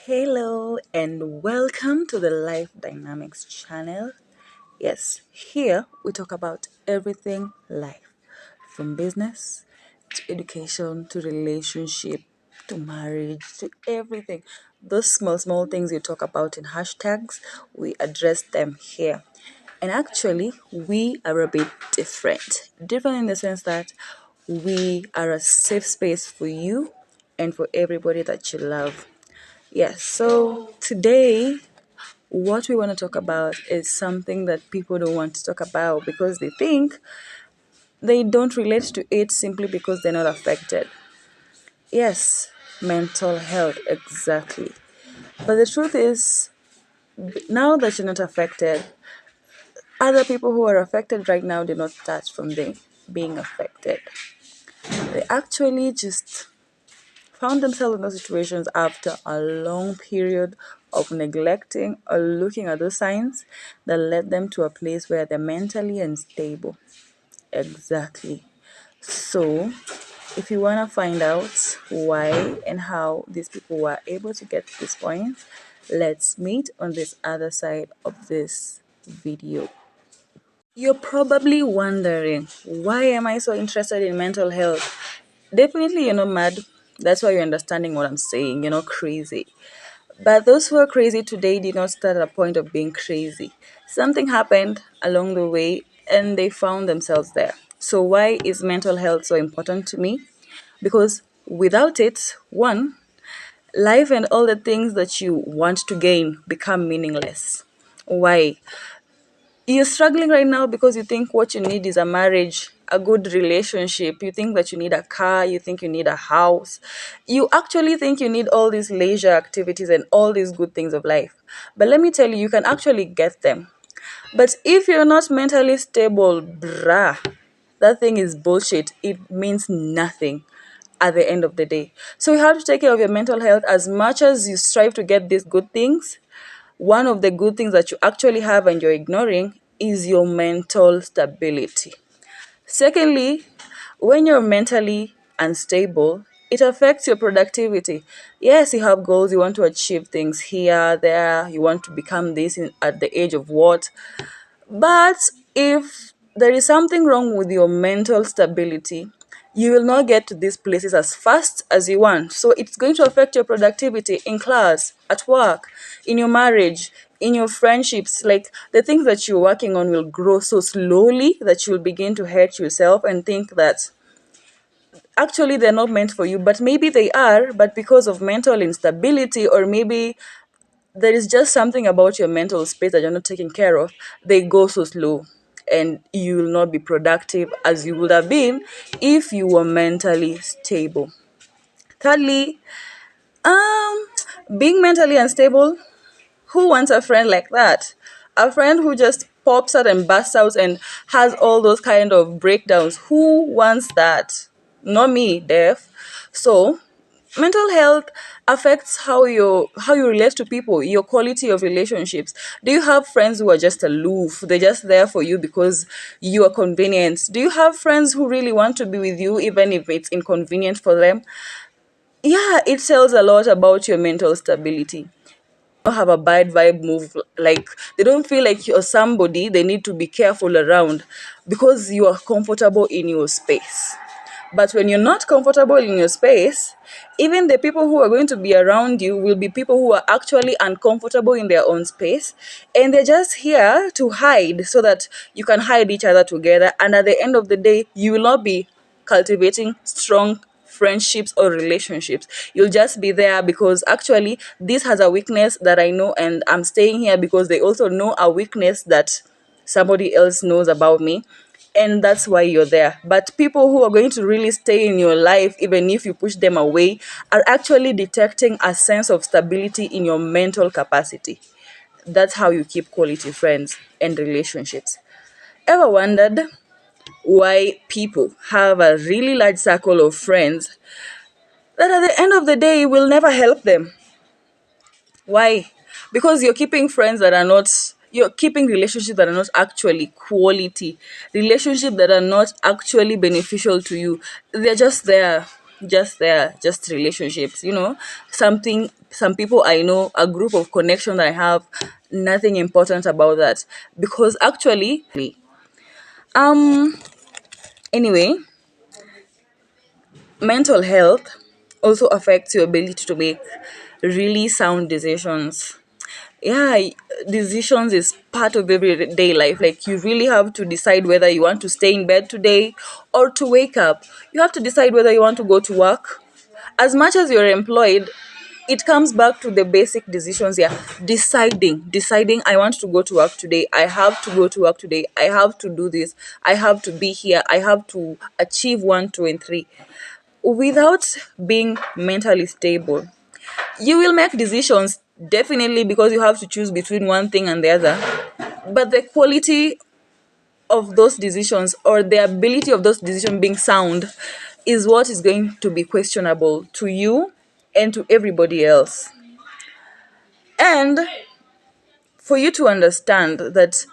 Hello and welcome to the Life Dynamics channel. Yes, here we talk about everything life, from business to education to relationship to marriage to everything. Those small things you talk about in hashtags, we address them here. And actually, we are a bit different. Different in the sense that we are a safe space for you and for everybody that you love. Yes, so today what we want to talk about is something that people don't want to talk about because they think they don't relate to it simply because they're not affected. Yes, mental health, exactly. But the truth is, now that you're not affected, other people who are affected right now did not start from being affected. They actually just found themselves in those situations after a long period of neglecting or looking at those signs that led them to a place where they're mentally unstable. Exactly. So, if you want to find out why and how these people were able to get to this point, let's meet on this other side of this video. You're probably wondering, why am I so interested in mental health? Definitely, you're not mad. That's why you're understanding what I'm saying. You're not crazy. But those who are crazy today did not start at a point of being crazy. Something happened along the way and they found themselves there. So, why is mental health so important to me? Because without it, one, life and all the things that you want to gain become meaningless. Why? You're struggling right now because you think what you need is a marriage, a good relationship. You think that you need a car, you think you need a house. You actually think you need all these leisure activities and all these good things of life. But let me tell you, you can actually get them. But if you're not mentally stable, bruh, that thing is bullshit. It means nothing at the end of the day. So you have to take care of your mental health as much as you strive to get these good things. One of the good things that you actually have and you're ignoring is your mental stability. Secondly, when you're mentally unstable, it affects your productivity. Yes, you have goals, you want to achieve things here, there, you want to become this at the age of what. But if there is something wrong with your mental stability, you will not get to these places as fast as you want. So it's going to affect your productivity in class, at work, in your marriage, in your friendships. Like the things that you're working on will grow so slowly that you'll begin to hate yourself and think that actually they're not meant for you, but maybe they are, but because of mental instability, or maybe there is just something about your mental space that you're not taking care of, they go so slow and you will not be productive as you would have been if you were mentally stable. Thirdly, um, being mentally unstable, who wants a friend like that? A friend who just pops out and busts out and has all those kind of breakdowns. Who wants that? Not me, Def. So mental health affects how you relate to people, your quality of relationships. Do you have friends who are just aloof, they're just there for you because you are convenient? Do you have friends who really want to be with you even if it's inconvenient for them? Yeah, it tells a lot about your mental stability. Don't have a bad vibe move, like they don't feel like you're somebody they need to be careful around because you are comfortable in your space. But when you're not comfortable in your space, even the people who are going to be around you will be people who are actually uncomfortable in their own space, and they're just here to hide so that you can hide each other together, and at the end of the day you will not be cultivating strong friendships or relationships. You'll just be there because actually this has a weakness that I know, and I'm staying here because they also know a weakness that somebody else knows about me, and that's why you're there. But people who are going to really stay in your life even if you push them away are actually detecting a sense of stability in your mental capacity. That's how you keep quality friends and relationships. Ever wondered why people have a really large circle of friends that at the end of the day will never help them? Why? Because you're keeping relationships that are not actually quality, relationships that are not actually beneficial to you. They're just there. just there, just relationships, something, some people I know, a group of connection that I have, nothing important about that. Because actually, um, anyway, mental health also affects your ability to make really sound decisions. Yeah, decisions is part of everyday life. Like, you really have to decide whether you want to stay in bed today or to wake up. You have to decide whether you want to go to work. As much as you're employed, it comes back to the basic decisions. Yeah, deciding, I want to go to work today, I have to go to work today, I have to do this, I have to be here, I have to achieve one, two, and three. Without being mentally stable, you will make decisions, definitely, because you have to choose between one thing and the other. But the quality of those decisions, or the ability of those decisions being sound, is what is going to be questionable to you and to everybody else. And for you to understand that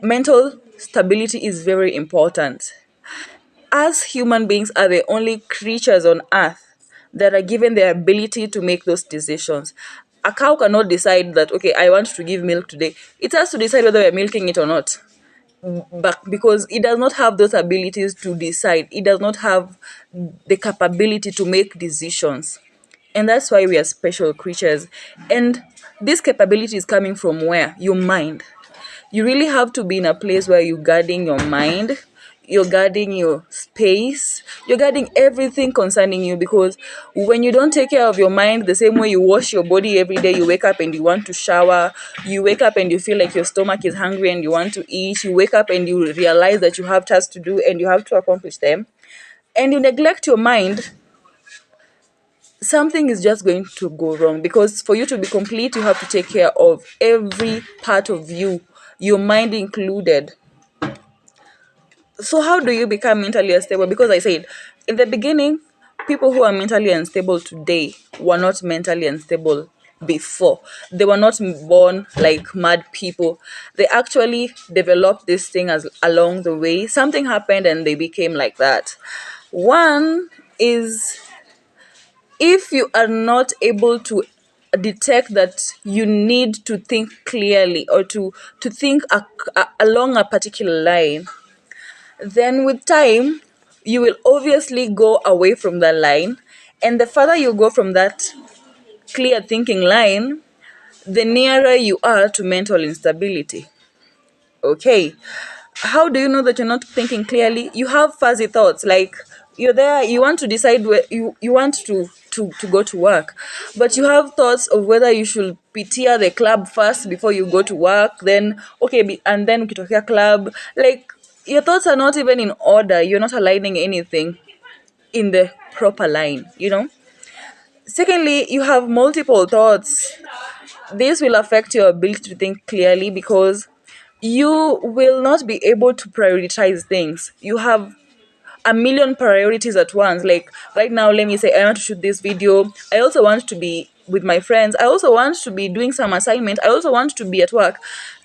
mental stability is very important. As human beings are the only creatures on earth that are given the ability to make those decisions. A cow cannot decide that, okay, I want to give milk today. It has to decide whether we're milking it or not. But because it does not have those abilities to decide, it does not have the capability to make decisions. And that's why we are special creatures. And this capability is coming from where? Your mind. You really have to be in a place where you're guarding your mind, you're guarding your space, you're guarding everything concerning you. Because when you don't take care of your mind the same way you wash your body every day, you wake up and you want to shower, you wake up and you feel like your stomach is hungry and you want to eat, you wake up and you realize that you have tasks to do and you have to accomplish them, and you neglect your mind, something is just going to go wrong. Because for you to be complete, you have to take care of every part of you, your mind included. So how do you become mentally unstable? Because I said in the beginning, people who are mentally unstable today were not mentally unstable before. They were not born like mad people. They actually developed this thing as along the way. Something happened and they became like that. One is, if you are not able to detect that you need to think clearly, or to think along a particular line, then with time you will obviously go away from that line. And the further you go from that clear thinking line, the nearer you are to mental instability. Okay, how do you know that you're not thinking clearly? You have fuzzy thoughts. Like, you're there, you want to decide where you want to go to work, but you have thoughts of whether you should PTA the club first before you go to work. Then okay, and then ukitokea club, like, your thoughts are not even in order. You're not aligning anything in the proper line. Secondly, you have multiple thoughts. This will affect your ability to think clearly, because you will not be able to prioritize things. You have a million priorities at once. Like, right now, let me say I want to shoot this video, I also want to be with my friends, I also want to be doing some assignment, I also want to be at work.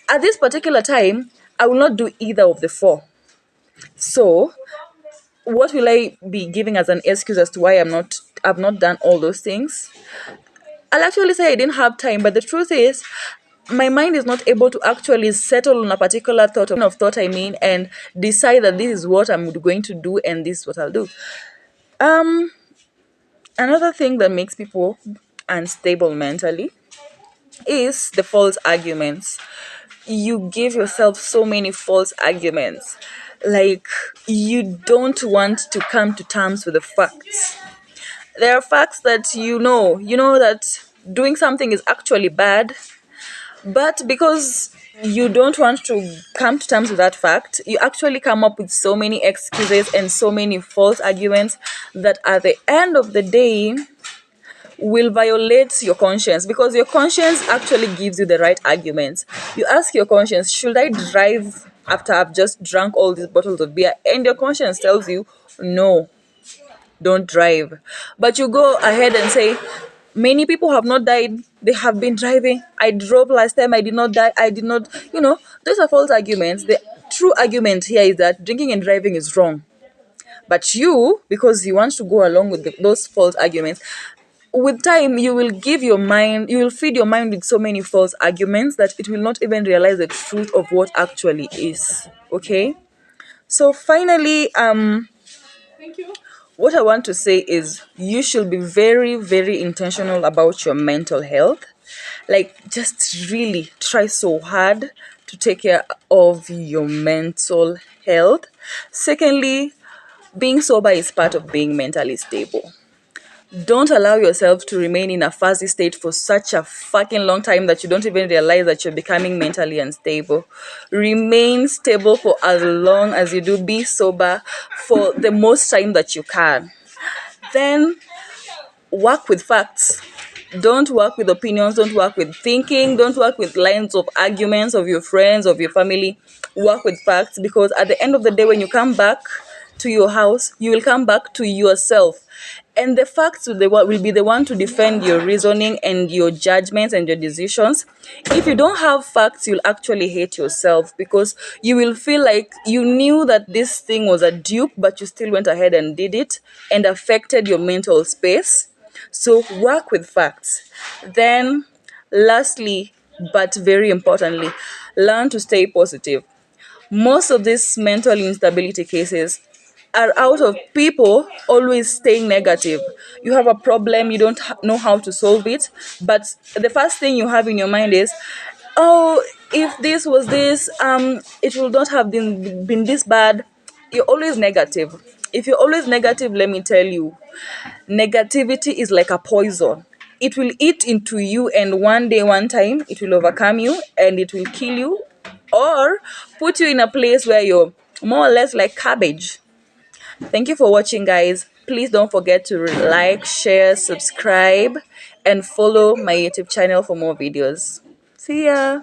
At this particular time, I will not do either of the four. So what will I be giving as an excuse as to why I've not done all those things? I'll actually say I didn't have time, but the truth is my mind is not able to actually settle on a particular thought, I mean, and decide that this is what I'm going to do and this is what I'll do. Um, Another thing that makes people unstable mentally is the false arguments. You give yourself so many false arguments. Like, you don't want to come to terms with the facts. There are facts that you know that doing something is actually bad, but because you don't want to come to terms with that fact, you actually come up with so many excuses and so many false arguments that at the end of the day will violate your conscience, because your conscience actually gives you the right arguments. You ask your conscience, should I drive after I've just drunk all these bottles of beer? And your conscience tells you, no, don't drive. But you go ahead and say, many people have not died, they have been driving. I drove last time, I did not die, I did not. Those are false arguments. The true argument here is that drinking and driving is wrong. But you, because you want to go along with those false arguments, with time you will feed your mind with so many false arguments that it will not even realize the truth of what actually is. Okay, so finally, what I want to say is you should be very, very intentional about your mental health. Like, just really try so hard to take care of your mental health. Secondly, being sober is part of being mentally stable. Don't allow yourself to remain in a fuzzy state for such a fucking long time that you don't even realize that you're becoming mentally unstable. Remain stable for as long as you do. Be sober for the most time that you can. Then work with facts. Don't work with opinions, don't work with thinking, don't work with lines of arguments of your friends, of your family. Work with facts, because at the end of the day, when you come back to your house, you will come back to yourself. And the facts will be the one to defend your reasoning and your judgments and your decisions. If you don't have facts, you'll actually hate yourself, because you will feel like you knew that this thing was a dupe, but you still went ahead and did it and affected your mental space. So work with facts. Then, lastly, but very importantly, learn to stay positive. Most of these mental instability cases are out of people always staying negative. You have a problem, you don't know how to solve it, but the first thing you have in your mind is, oh, if this was this, it would not have been this bad. You're always negative. If you're always negative, let me tell you, negativity is like a poison. It will eat into you, and one day, one time, it will overcome you and it will kill you, or put you in a place where you're more or less like cabbage. Thank you for watching, guys. Please don't forget to like, share, subscribe, and follow my YouTube channel for more videos. See ya.